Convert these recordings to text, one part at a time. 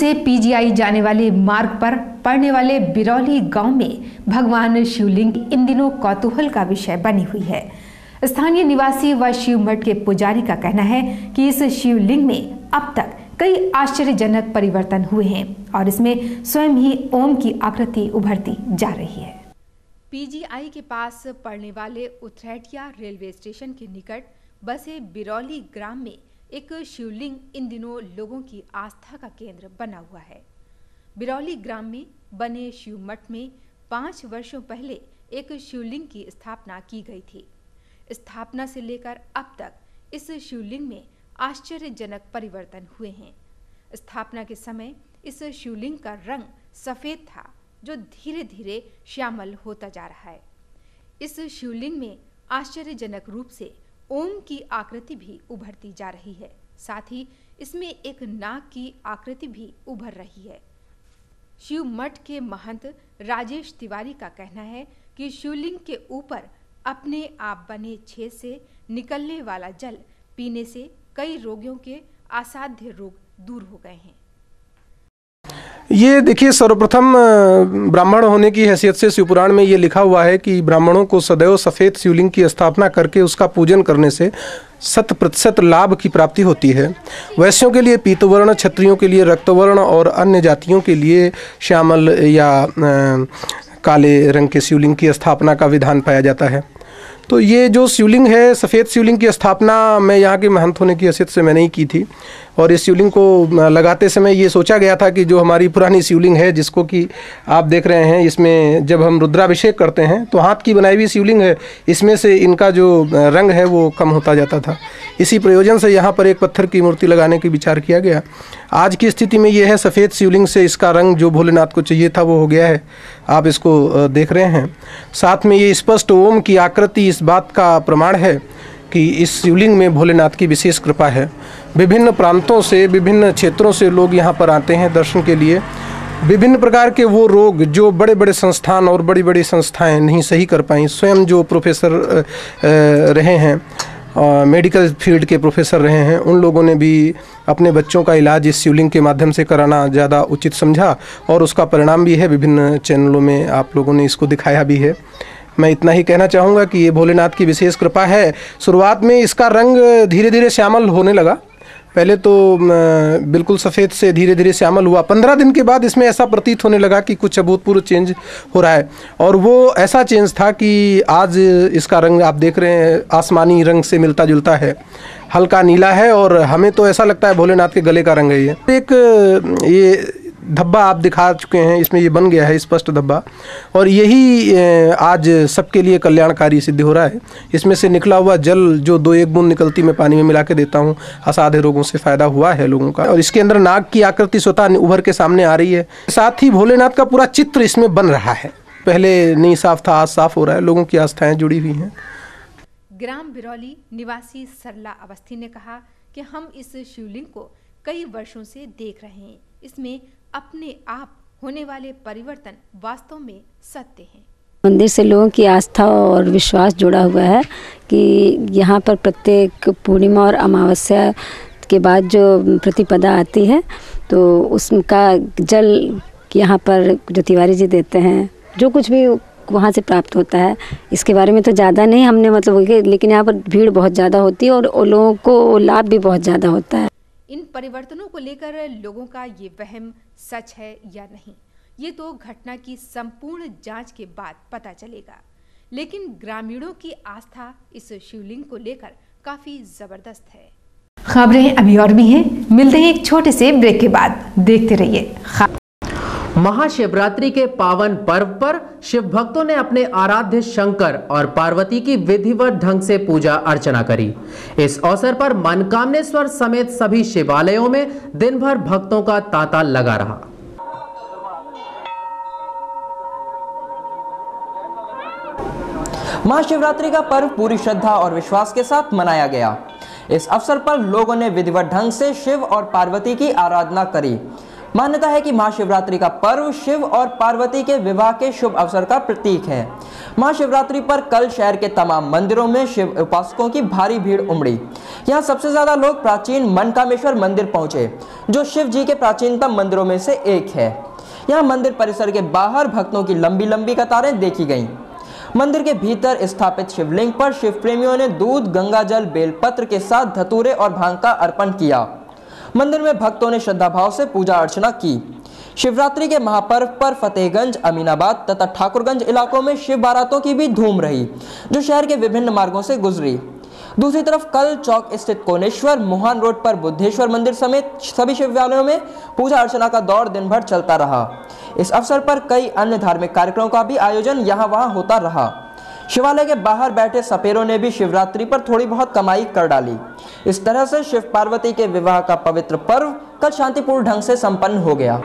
से पीजीआई जाने वाले मार्ग पर पड़ने वाले बिरौली गांव में भगवान शिवलिंग इन दिनों कौतूहल का विषय बनी हुई है। स्थानीय निवासी व शिव मठ के पुजारी का कहना है कि इस शिवलिंग में अब तक कई आश्चर्यजनक परिवर्तन हुए हैं और इसमें स्वयं ही ओम की आकृति उभरती जा रही है। पीजीआई के पास पड़ने वाले उथरैठिया रेलवे स्टेशन के निकट बसे बिरौली ग्राम में एक शिवलिंग इन दिनों लोगों की आस्था का केंद्र बना हुआ है। बिरौली ग्राम में बने शिव मठ में 5 वर्षों पहले एक शिवलिंग की स्थापना की गई थी। स्थापना से लेकर अब तक इस शिवलिंग में आश्चर्यजनक परिवर्तन हुए हैं। स्थापना के समय इस शिवलिंग का रंग सफेद था, जो धीरे धीरे श्यामल होता जा रहा है। इस शिवलिंग में आश्चर्यजनक रूप से ओम की आकृति भी उभरती जा रही है। साथ ही इसमें एक नाग की आकृति भी उभर रही है। शिव मठ के महंत राजेश तिवारी का कहना है कि शिवलिंग के ऊपर अपने आप बने छेद से निकलने वाला जल पीने से कई रोगियों के असाध्य रोग दूर हो गए हैं। ये देखिए, सर्वप्रथम ब्राह्मण होने की हैसियत से शिवपुराण में ये लिखा हुआ है कि ब्राह्मणों को सदैव सफ़ेद शिवलिंग की स्थापना करके उसका पूजन करने से 100% लाभ की प्राप्ति होती है। वैश्यों के लिए पीतवर्ण, क्षत्रियों के लिए रक्तवर्ण और अन्य जातियों के लिए श्यामल या काले रंग के शिवलिंग की स्थापना का विधान पाया जाता है। तो ये जो शिवलिंग है, सफ़ेद शिवलिंग की स्थापना मैं यहाँ के महंत होने की हैसियत से मैंने ही की थी। और इस शिवलिंग को लगाते समय ये सोचा गया था कि जो हमारी पुरानी शिवलिंग है, जिसको कि आप देख रहे हैं, इसमें जब हम रुद्राभिषेक करते हैं तो हाथ की बनाई हुई शिवलिंग है, इसमें से इनका जो रंग है वो कम होता जाता था। इसी प्रयोजन से यहाँ पर एक पत्थर की मूर्ति लगाने की विचार किया गया। आज की स्थिति में ये है, सफ़ेद शिवलिंग से इसका रंग जो भोलेनाथ को चाहिए था वो हो गया है। आप इसको देख रहे हैं। साथ में ये स्पष्ट ओम की आकृति इस बात का प्रमाण है कि इस शिवलिंग में भोलेनाथ की विशेष कृपा है। विभिन्न प्रांतों से, विभिन्न क्षेत्रों से लोग यहाँ पर आते हैं दर्शन के लिए। विभिन्न प्रकार के वो रोग जो बड़े बड़े संस्थान और बड़ी बड़ी संस्थाएं नहीं सही कर पाई, स्वयं जो प्रोफेसर रहे हैं, मेडिकल फील्ड के प्रोफेसर रहे हैं, उन लोगों ने भी अपने बच्चों का इलाज इस शिवलिंग के माध्यम से कराना ज़्यादा उचित समझा और उसका परिणाम भी है। विभिन्न चैनलों में आप लोगों ने इसको दिखाया भी है। मैं इतना ही कहना चाहूँगा कि ये भोलेनाथ की विशेष कृपा है। शुरुआत में इसका रंग धीरे धीरे श्यामल होने लगा। पहले तो बिल्कुल सफ़ेद से धीरे धीरे श्यामल हुआ। 15 दिन के बाद इसमें ऐसा प्रतीत होने लगा कि कुछ अभूतपूर्व चेंज हो रहा है। और वो ऐसा चेंज था कि आज इसका रंग आप देख रहे हैं, आसमानी रंग से मिलता जुलता है, हल्का नीला है और हमें तो ऐसा लगता है भोलेनाथ के गले का रंग है ये। एक ये धब्बा आप दिखा चुके हैं, इसमें ये बन गया है स्पष्ट धब्बा, और यही आज सबके लिए कल्याणकारी सिद्ध हो रहा है। इसमें से निकला हुआ जल जो 2-1 बूंद निकलती मैं पानी में मिला के देता हूँ, असाध्य रोगों से फायदा हुआ है लोगों का। और इसके अंदर नाग की आकृति स्वतः उभर के सामने आ रही है। साथ ही भोलेनाथ का पूरा चित्र इसमें बन रहा है। पहले नहीं साफ था, आज साफ हो रहा है। लोगों की आस्थाएं जुड़ी हुई हैं। ग्राम बिरौली निवासी सरला अवस्थी ने कहा कि हम इस शिवलिंग को कई वर्षों से देख रहे हैं। इसमें अपने आप होने वाले परिवर्तन वास्तव में सत्य हैं। मंदिर से लोगों की आस्था और विश्वास जुड़ा हुआ है कि यहाँ पर प्रत्येक पूर्णिमा और अमावस्या के बाद जो प्रतिपदा आती है तो उसका जल यहाँ पर जो तिवारी जी देते हैं, जो कुछ भी वहाँ से प्राप्त होता है, इसके बारे में तो ज़्यादा नहीं हमने लेकिन यहाँ पर भीड़ बहुत ज़्यादा होती है और लोगों को लाभ भी बहुत ज़्यादा होता है। इन परिवर्तनों को लेकर लोगों का ये वहम सच है या नहीं, ये तो घटना की संपूर्ण जांच के बाद पता चलेगा। लेकिन ग्रामीणों की आस्था इस शिवलिंग को लेकर काफी जबरदस्त है। खबरें अभी और भी हैं, मिलते हैं एक छोटे से ब्रेक के बाद। देखते रहिए। महाशिवरात्रि के पावन पर्व पर शिव भक्तों ने अपने आराध्य शंकर और पार्वती की विधिवत ढंग से पूजा अर्चना करी। इस अवसर पर मनकामनेश्वर समेत सभी शिवालयों में दिन भर भक्तों का तांता लगा रहा। महाशिवरात्रि का पर्व पूरी श्रद्धा और विश्वास के साथ मनाया गया। इस अवसर पर लोगों ने विधिवत ढंग से शिव और पार्वती की आराधना करी। मान्यता है कि महाशिवरात्रि का पर्व शिव और पार्वती के विवाह के शुभ अवसर का प्रतीक है। महाशिवरात्रि पर कल शहर के तमाम मंदिरों में शिव उपासकों की भारी भीड़ उमड़ी। यहाँ सबसे ज्यादा लोग प्राचीन मनकामेश्वर मंदिर पहुंचे, जो शिव जी के प्राचीनतम मंदिरों में से एक है। यहाँ मंदिर परिसर के बाहर भक्तों की लंबी लंबी कतारें देखी गईं। मंदिर के भीतर स्थापित शिवलिंग पर शिव प्रेमियों ने दूध, गंगाजल, बेलपत्र के साथ धतूरे और भांग का अर्पण किया। मंदिर में भक्तों ने श्रद्धा भाव से पूजा अर्चना की। शिवरात्रि के महापर्व पर फतेहगंज, अमीनाबाद तथा ठाकुरगंज इलाकों में शिव बारातों की भी धूम रही, जो शहर के विभिन्न मार्गों से गुजरी। दूसरी तरफ कल चौक स्थित कोनेश्वर, मोहन रोड पर बुद्धेश्वर मंदिर समेत सभी शिवालयों में पूजा अर्चना का दौर दिन भर चलता रहा। इस अवसर पर कई अन्य धार्मिक कार्यक्रमों का भी आयोजन यहाँ वहाँ होता रहा। शिवालय के बाहर बैठे सपेरों ने भी शिवरात्रि पर थोड़ी बहुत कमाई कर डाली। इस तरह से शिव पार्वती के विवाह का पवित्र पर्व कल शांतिपूर्ण ढंग से संपन्न हो गया।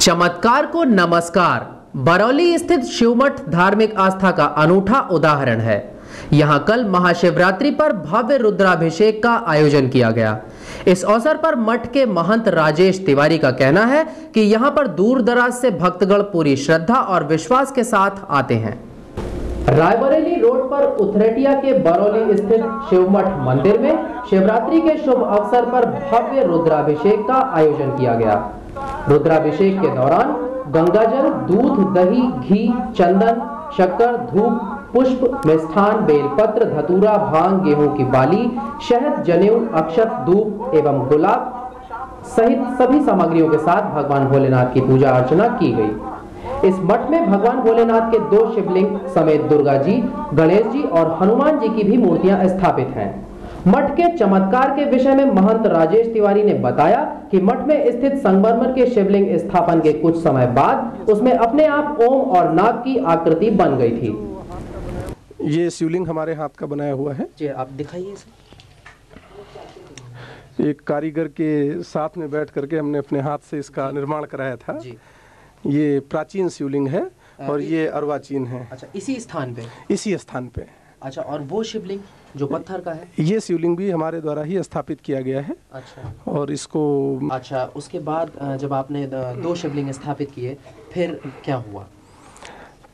चमत्कार को नमस्कार। बरौली स्थित शिवमठ धार्मिक आस्था का अनूठा उदाहरण है। यहाँ कल महाशिवरात्रि पर भव्य रुद्राभिषेक का आयोजन किया गया। इस अवसर पर मठ के महंत राजेश तिवारी का कहना है कि यहाँ पर दूर दराज से भक्तगण पूरी श्रद्धा और विश्वास के साथ आते हैं। रायबरेली रोड पर उथरेटिया के बरौली स्थित शिवमठ मंदिर में शिवरात्रि के शुभ अवसर पर भव्य रुद्राभिषेक का आयोजन किया गया। रुद्राभिषेक के दौरान गंगाजल, दूध, दही, घी, चंदन, शक्कर, धूप, पुष्प, मिष्ठान, बेलपत्र, धतूरा, भांग, गेहूं की बाली, शहद, जनेऊ, अक्षत, धूप एवं गुलाब सहित सभी सामग्रियों के साथ भगवान भोलेनाथ की पूजा अर्चना की गई। इस मठ में भगवान भोलेनाथ के 2 शिवलिंग समेत दुर्गा जी, गणेश जी और हनुमान जी की भी मूर्तियां स्थापित हैं। मठ के चमत्कार के विषय में महंत राजेश तिवारी ने बताया कि मठ में स्थित संगमरमर के शिवलिंग स्थापन के कुछ समय बाद उसमें अपने आप ओम और नाग की आकृति बन गई थी। ये शिवलिंग हमारे हाथ का बनाया हुआ है जी, आप दिखाइए। एक कारीगर के साथ में बैठ करके हमने अपने हाथ से इसका निर्माण कराया था जी। ये प्राचीन शिवलिंग है और ये अर्वाचीन है। अच्छा, इसी स्थान पे? इसी स्थान पे। अच्छा, और वो शिवलिंग जो पत्थर का है? ये शिवलिंग भी हमारे द्वारा ही स्थापित किया गया है। अच्छा। और इसको अच्छा, उसके बाद जब आपने 2 शिवलिंग स्थापित किए फिर क्या हुआ?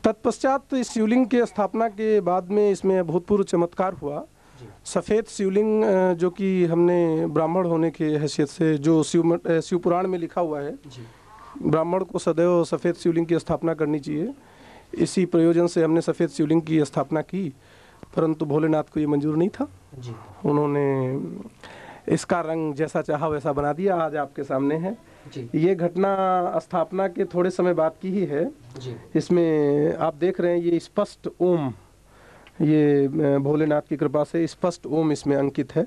तत्पश्चात इस शिवलिंग के स्थापना के बाद में इसमें अभूतपूर्व चमत्कार हुआ। सफ़ेद शिवलिंग जो कि हमने ब्राह्मण होने के हैसियत से, जो शिव पुराण में लिखा हुआ है, ब्राह्मण को सदैव सफ़ेद शिवलिंग की स्थापना करनी चाहिए। इसी प्रयोजन से हमने सफ़ेद शिवलिंग की स्थापना की, परंतु भोलेनाथ को ये मंजूर नहीं था जी। उन्होंने इसका रंग जैसा चाहा वैसा बना दिया। आज आपके सामने है जी। ये घटना स्थापना के थोड़े समय बाद की ही है जी। इसमें आप देख रहे हैं ये स्पष्ट ओम, ये भोलेनाथ की कृपा से स्पष्ट ओम इसमें अंकित है।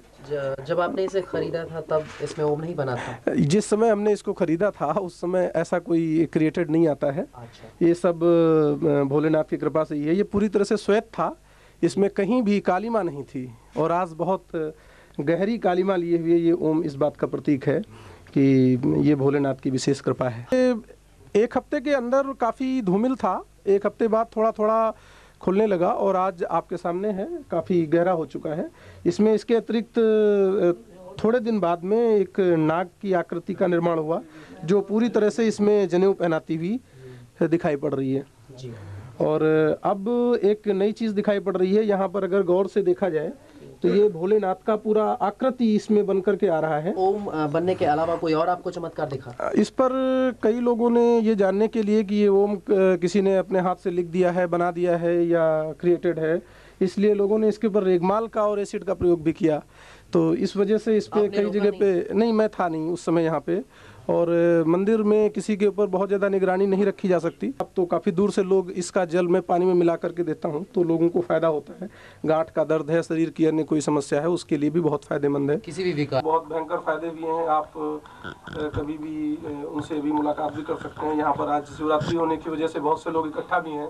जब आपने इसे खरीदा था तब इसमें ओम नहीं बना था? जिस समय हमने इसको खरीदा था उस समय ऐसा कोई क्रिएटेड नहीं आता है। अच्छा। ये सब भोलेनाथ की कृपा से ही है। ये पूरी तरह से श्वेत था, इसमें कहीं भी कालीमा नहीं थी। और आज बहुत गहरी कालीमा लिए हुए ये ओम इस बात का प्रतीक है कि ये भोलेनाथ की विशेष कृपा है। एक हफ्ते के अंदर काफ़ी धूमिल था, एक हफ्ते बाद थोड़ा थोड़ा खुलने लगा और आज आपके सामने है, काफ़ी गहरा हो चुका है। इसमें इसके अतिरिक्त थोड़े दिन बाद में एक नाग की आकृति का निर्माण हुआ, जो पूरी तरह से इसमें जनेऊ पहनाती हुई दिखाई पड़ रही है जी। और अब एक नई चीज़ दिखाई पड़ रही है। यहाँ पर अगर गौर से देखा जाए तो ये भोलेनाथ का पूरा आकृति इसमें बन करके आ रहा है। ओम बनने के अलावा कोई और आपको चमत्कार दिखा? इस पर कई लोगों ने ये जानने के लिए कि ये ओम किसी ने अपने हाथ से लिख दिया है, बना दिया है या क्रिएटेड है, इसलिए लोगों ने इसके ऊपर रेगमाल का और एसिड का प्रयोग भी किया। तो इस वजह से इस पे कई जगह पे नहीं, मैं था नहीं उस समय यहाँ पे, और मंदिर में किसी के ऊपर बहुत ज़्यादा निगरानी नहीं रखी जा सकती। अब तो काफ़ी दूर से लोग इसका जल में पानी में मिला करके देता हूँ तो लोगों को फ़ायदा होता है। गांठ का दर्द है, शरीर की अन्य कोई समस्या है, उसके लिए भी बहुत फ़ायदेमंद है। किसी भी विकार बहुत भयंकर फ़ायदे भी हैं। आप कभी भी उनसे भी मुलाकात भी कर सकते हैं। यहाँ पर आज शिवरात्रि होने की वजह से बहुत से लोग इकट्ठा भी हैं,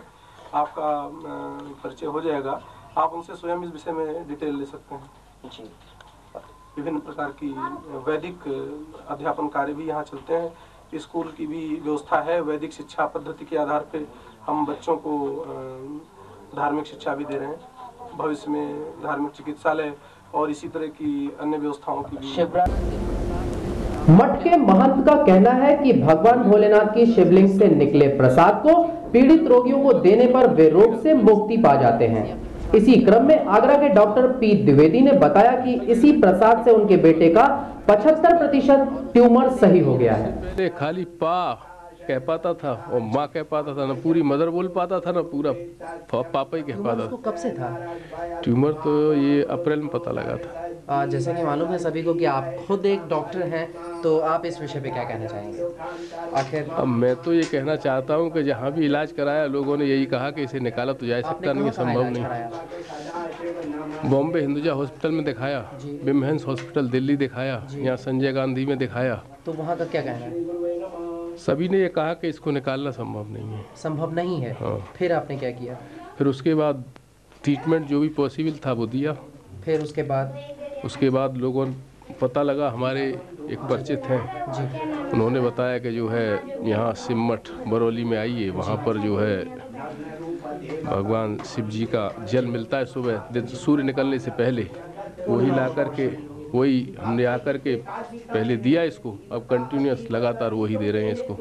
आपका परिचय हो जाएगा। आप उनसे स्वयं इस विषय में डिटेल ले सकते हैं जी। विभिन्न प्रकार की वैदिक अध्यापन कार्य भी यहाँ चलते हैं। स्कूल की भी व्यवस्था है। वैदिक शिक्षा पद्धति के आधार पे हम बच्चों को धार्मिक शिक्षा भी दे रहे हैं। भविष्य में धार्मिक चिकित्सालय और इसी तरह की अन्य व्यवस्थाओं की भी। मठ के महंत का कहना है कि भगवान भोलेनाथ की शिवलिंग से निकले प्रसाद को पीड़ित रोगियों को देने पर वे रोग से मुक्ति पा जाते हैं। इसी क्रम में आगरा के डॉक्टर पी द्विवेदी ने बताया कि इसी प्रसाद से उनके बेटे का 75% ट्यूमर सही हो गया है। पहले खाली पा कह पाता था और माँ कह पाता था, ना पूरी मदर बोल पाता था, ना पूरा पापा ही कह पाता था। कब से था ट्यूमर? तो ये अप्रैल में पता लगा था। जैसे कि मालूम है सभी को कि आप खुद एक डॉक्टर हैं, तो आप इस विषय पे क्या कहना चाहेंगे? आखिर अब मैं तो ये कहना चाहता हूँ कि जहाँ भी इलाज कराया लोगों ने यही कहा कि इसे निकाला तो जा सकता नहीं, संभव नहीं। बॉम्बे हिंदुजा हॉस्पिटल में दिखाया, विमेंस हॉस्पिटल दिल्ली दिखाया, यहाँ संजय गांधी में दिखाया। तो वहाँ का क्या कहना है? सभी ने ये कहा कि इसको निकालना संभव नहीं है। संभव नहीं है? हाँ। फिर आपने क्या किया? फिर उसके बाद ट्रीटमेंट जो भी पॉसिबल था वो दिया। फिर उसके बाद लोगों पता लगा, हमारे एक परिचित हैं जी, उन्होंने बताया कि जो है यहाँ सिमठ बरौली में आइए, वहाँ पर जो है भगवान शिव जी का जल मिलता है सुबह सूर्य निकलने से पहले, वही ला करके वही हमने आकर के पहले दिया इसको। अब कंटिन्यूस लगातार वही दे रहे हैं इसको,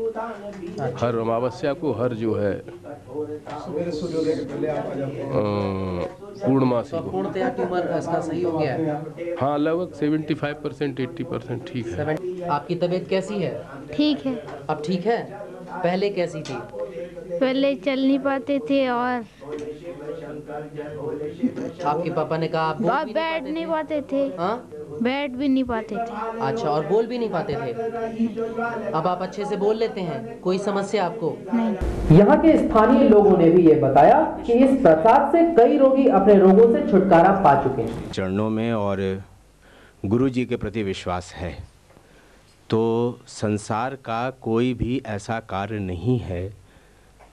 हर अमावस्या को, हर जो है पूर्णमासी को। पूर्णतया ट्यूमर इसका सही हो गया है? हाँ, लगभग 75% 80% ठीक है। आपकी तबीयत कैसी है? ठीक है। अब ठीक है? पहले कैसी थी? पहले चल नहीं पाते थे और आपके पापा ने कहा आप बैठ नहीं पाते थे। हाँ? बैठ भी नहीं पाते थे। अच्छा, और बोल भी नहीं पाते थे। अब आप अच्छे से बोल लेते हैं? कोई समस्या आपको नहीं? यहाँ के स्थानीय लोगों ने भी ये बताया कि इस प्रसाद से कई रोगी अपने रोगों से छुटकारा पा चुके हैं। चरणों में और गुरु जी के प्रति विश्वास है तो संसार का कोई भी ऐसा कार्य नहीं है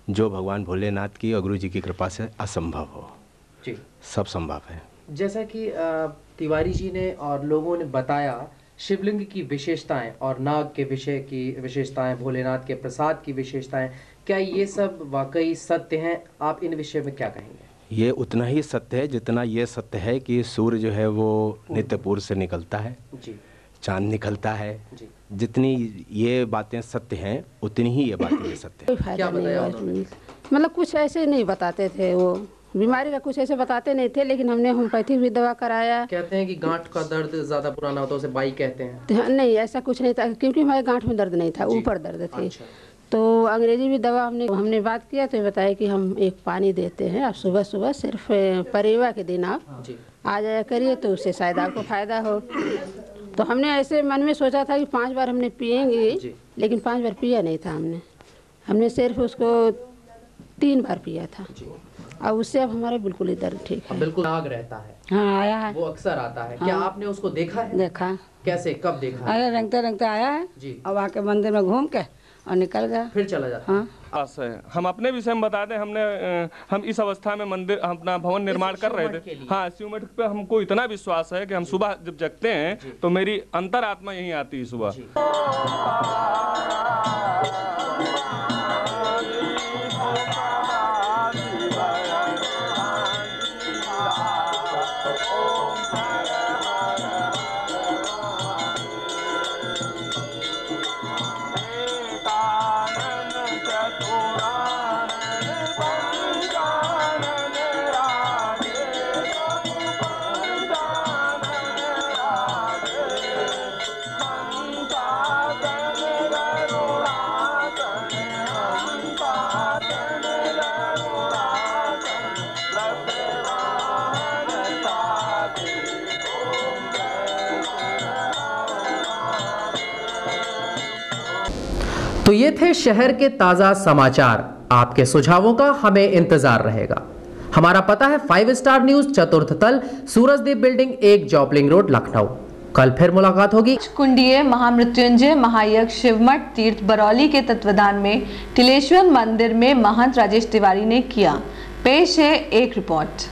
जो भगवान भोलेनाथ की और गुरु जी की कृपा से असंभव हो जी। सब संभव है। जैसा कि तिवारी जी ने और लोगों ने बताया शिवलिंग की विशेषताएं और नाग के विषय की विशेषताएं, भोलेनाथ के प्रसाद की विशेषताएं, क्या ये सब वाकई सत्य हैं? आप इन विषय में क्या कहेंगे? ये उतना ही सत्य है जितना ये सत्य है कि सूर्य जो है वो नित्य पूर्व से निकलता है जी, चांद निकलता है जी। जितनी ये बातें सत्य हैं उतनी ही ये बातें भी सत्य है। क्या बताया? मतलब कुछ ऐसे नहीं बताते थे, वो बीमारी का कुछ ऐसे बताते नहीं थे, लेकिन हमने होम्योपैथिक भी दवा कराया। कहते हैं कि गांठ का दर्द ज्यादा पुराना होता है उसे बाई कहते हैं। नहीं, ऐसा कुछ नहीं था, क्योंकि हमारे गांठ में दर्द नहीं था, ऊपर दर्द थे। अच्छा। तो अंग्रेजी भी दवा हमने बात किया तो बताया कि हम एक पानी देते हैं, आप सुबह सुबह सिर्फ परिवा के दिन आप आ जाया करिए तो उससे शायद आपको फायदा हो। तो हमने ऐसे मन में सोचा था कि 5 बार हमने पिएंगे, लेकिन 5 बार पिया नहीं था हमने सिर्फ उसको 3 बार पिया था और उससे अब हमारा बिल्कुल ही दर्द ठीक है। बिल्कुल नाग रहता है? हाँ, आया है, वो अक्सर आता है। क्या आपने उसको देखा है? देखा। कैसे, कब देखा? अरे रंगते रंगते आया है जी, अब आके मंदिर में घूम के और निकल गया, फिर चला जाता। हाँ। हम अपने विषय में बता दें, हम इस अवस्था में मंदिर अपना भवन निर्माण कर रहे थे। हाँ, शिवमठ पे हमको इतना विश्वास है कि हम सुबह जब जगते हैं तो मेरी अंतरात्मा यहीं आती है सुबह। तो ये थे शहर के ताज़ा समाचार। आपके सुझावों का हमें इंतजार रहेगा। हमारा पता है 5 स्टार न्यूज़, चतुर्थ तल, सूरजदीप बिल्डिंग 1, जॉपलिंग रोड, लखनऊ। कल फिर मुलाकात होगी। कुंडीय महामृत्युंजय महायज्ञ शिवमठ तीर्थ बरौली के तत्वाधान में तिलेश्वर मंदिर में महंत राजेश तिवारी ने किया। पेश है एक रिपोर्ट।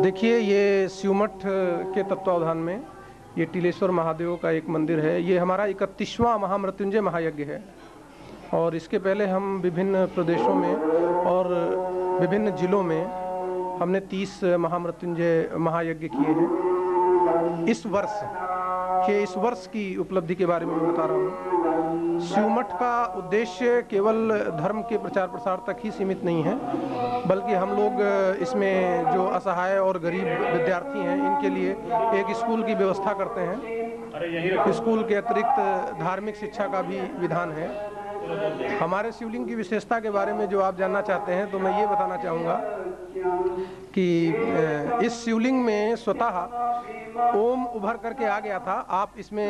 देखिए, ये शिवमठ के तत्वावधान में ये टिलेश्वर महादेव का एक मंदिर है। ये हमारा 31वां महामृत्युंजय महायज्ञ है और इसके पहले हम विभिन्न प्रदेशों में और विभिन्न जिलों में हमने 30 महामृत्युंजय महायज्ञ किए हैं। इस वर्ष की उपलब्धि के बारे में मैं बता रहा हूँ। शिवमठ का उद्देश्य केवल धर्म के प्रचार प्रसार तक ही सीमित नहीं है, बल्कि हम लोग इसमें जो असहाय और गरीब विद्यार्थी हैं इनके लिए एक स्कूल की व्यवस्था करते हैं। स्कूल के अतिरिक्त धार्मिक शिक्षा का भी विधान है। हमारे शिवलिंग की विशेषता के बारे में जो आप जानना चाहते हैं तो मैं ये बताना चाहूँगा कि इस शिवलिंग में स्वतः ओम उभर करके आ गया था। आप इसमें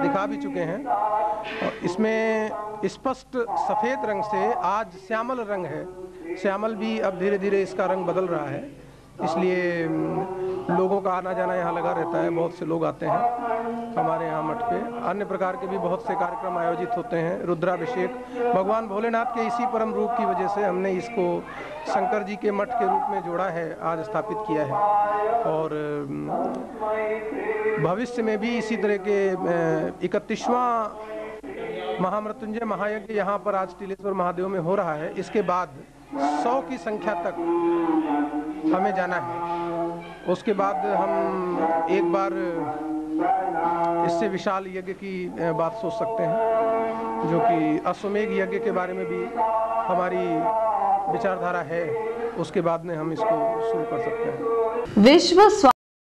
दिखा भी चुके हैं। और इसमें स्पष्ट सफ़ेद रंग से आज श्यामल रंग है। श्यामल भी अब धीरे धीरे इसका रंग बदल रहा है, इसलिए लोगों का आना जाना यहाँ लगा रहता है। बहुत से लोग आते हैं हमारे यहाँ मठ पे। अन्य प्रकार के भी बहुत से कार्यक्रम आयोजित होते हैं। रुद्राभिषेक भगवान भोलेनाथ के इसी परम रूप की वजह से हमने इसको शंकर जी के मठ के रूप में जोड़ा है, आज स्थापित किया है। और भविष्य में भी इसी तरह के 31वां महामृत्युंजय महायज्ञ यहाँ पर आज टिलेश्वर महादेव में हो रहा है। इसके बाद 100 की संख्या तक हमें जाना है। उसके बाद हम एक बार इससे विशाल यज्ञ की बात सोच सकते हैं, जो कि अश्वमेघ यज्ञ के बारे में भी हमारी विचारधारा है। उसके बाद में हम इसको शुरू कर सकते हैं। विश्व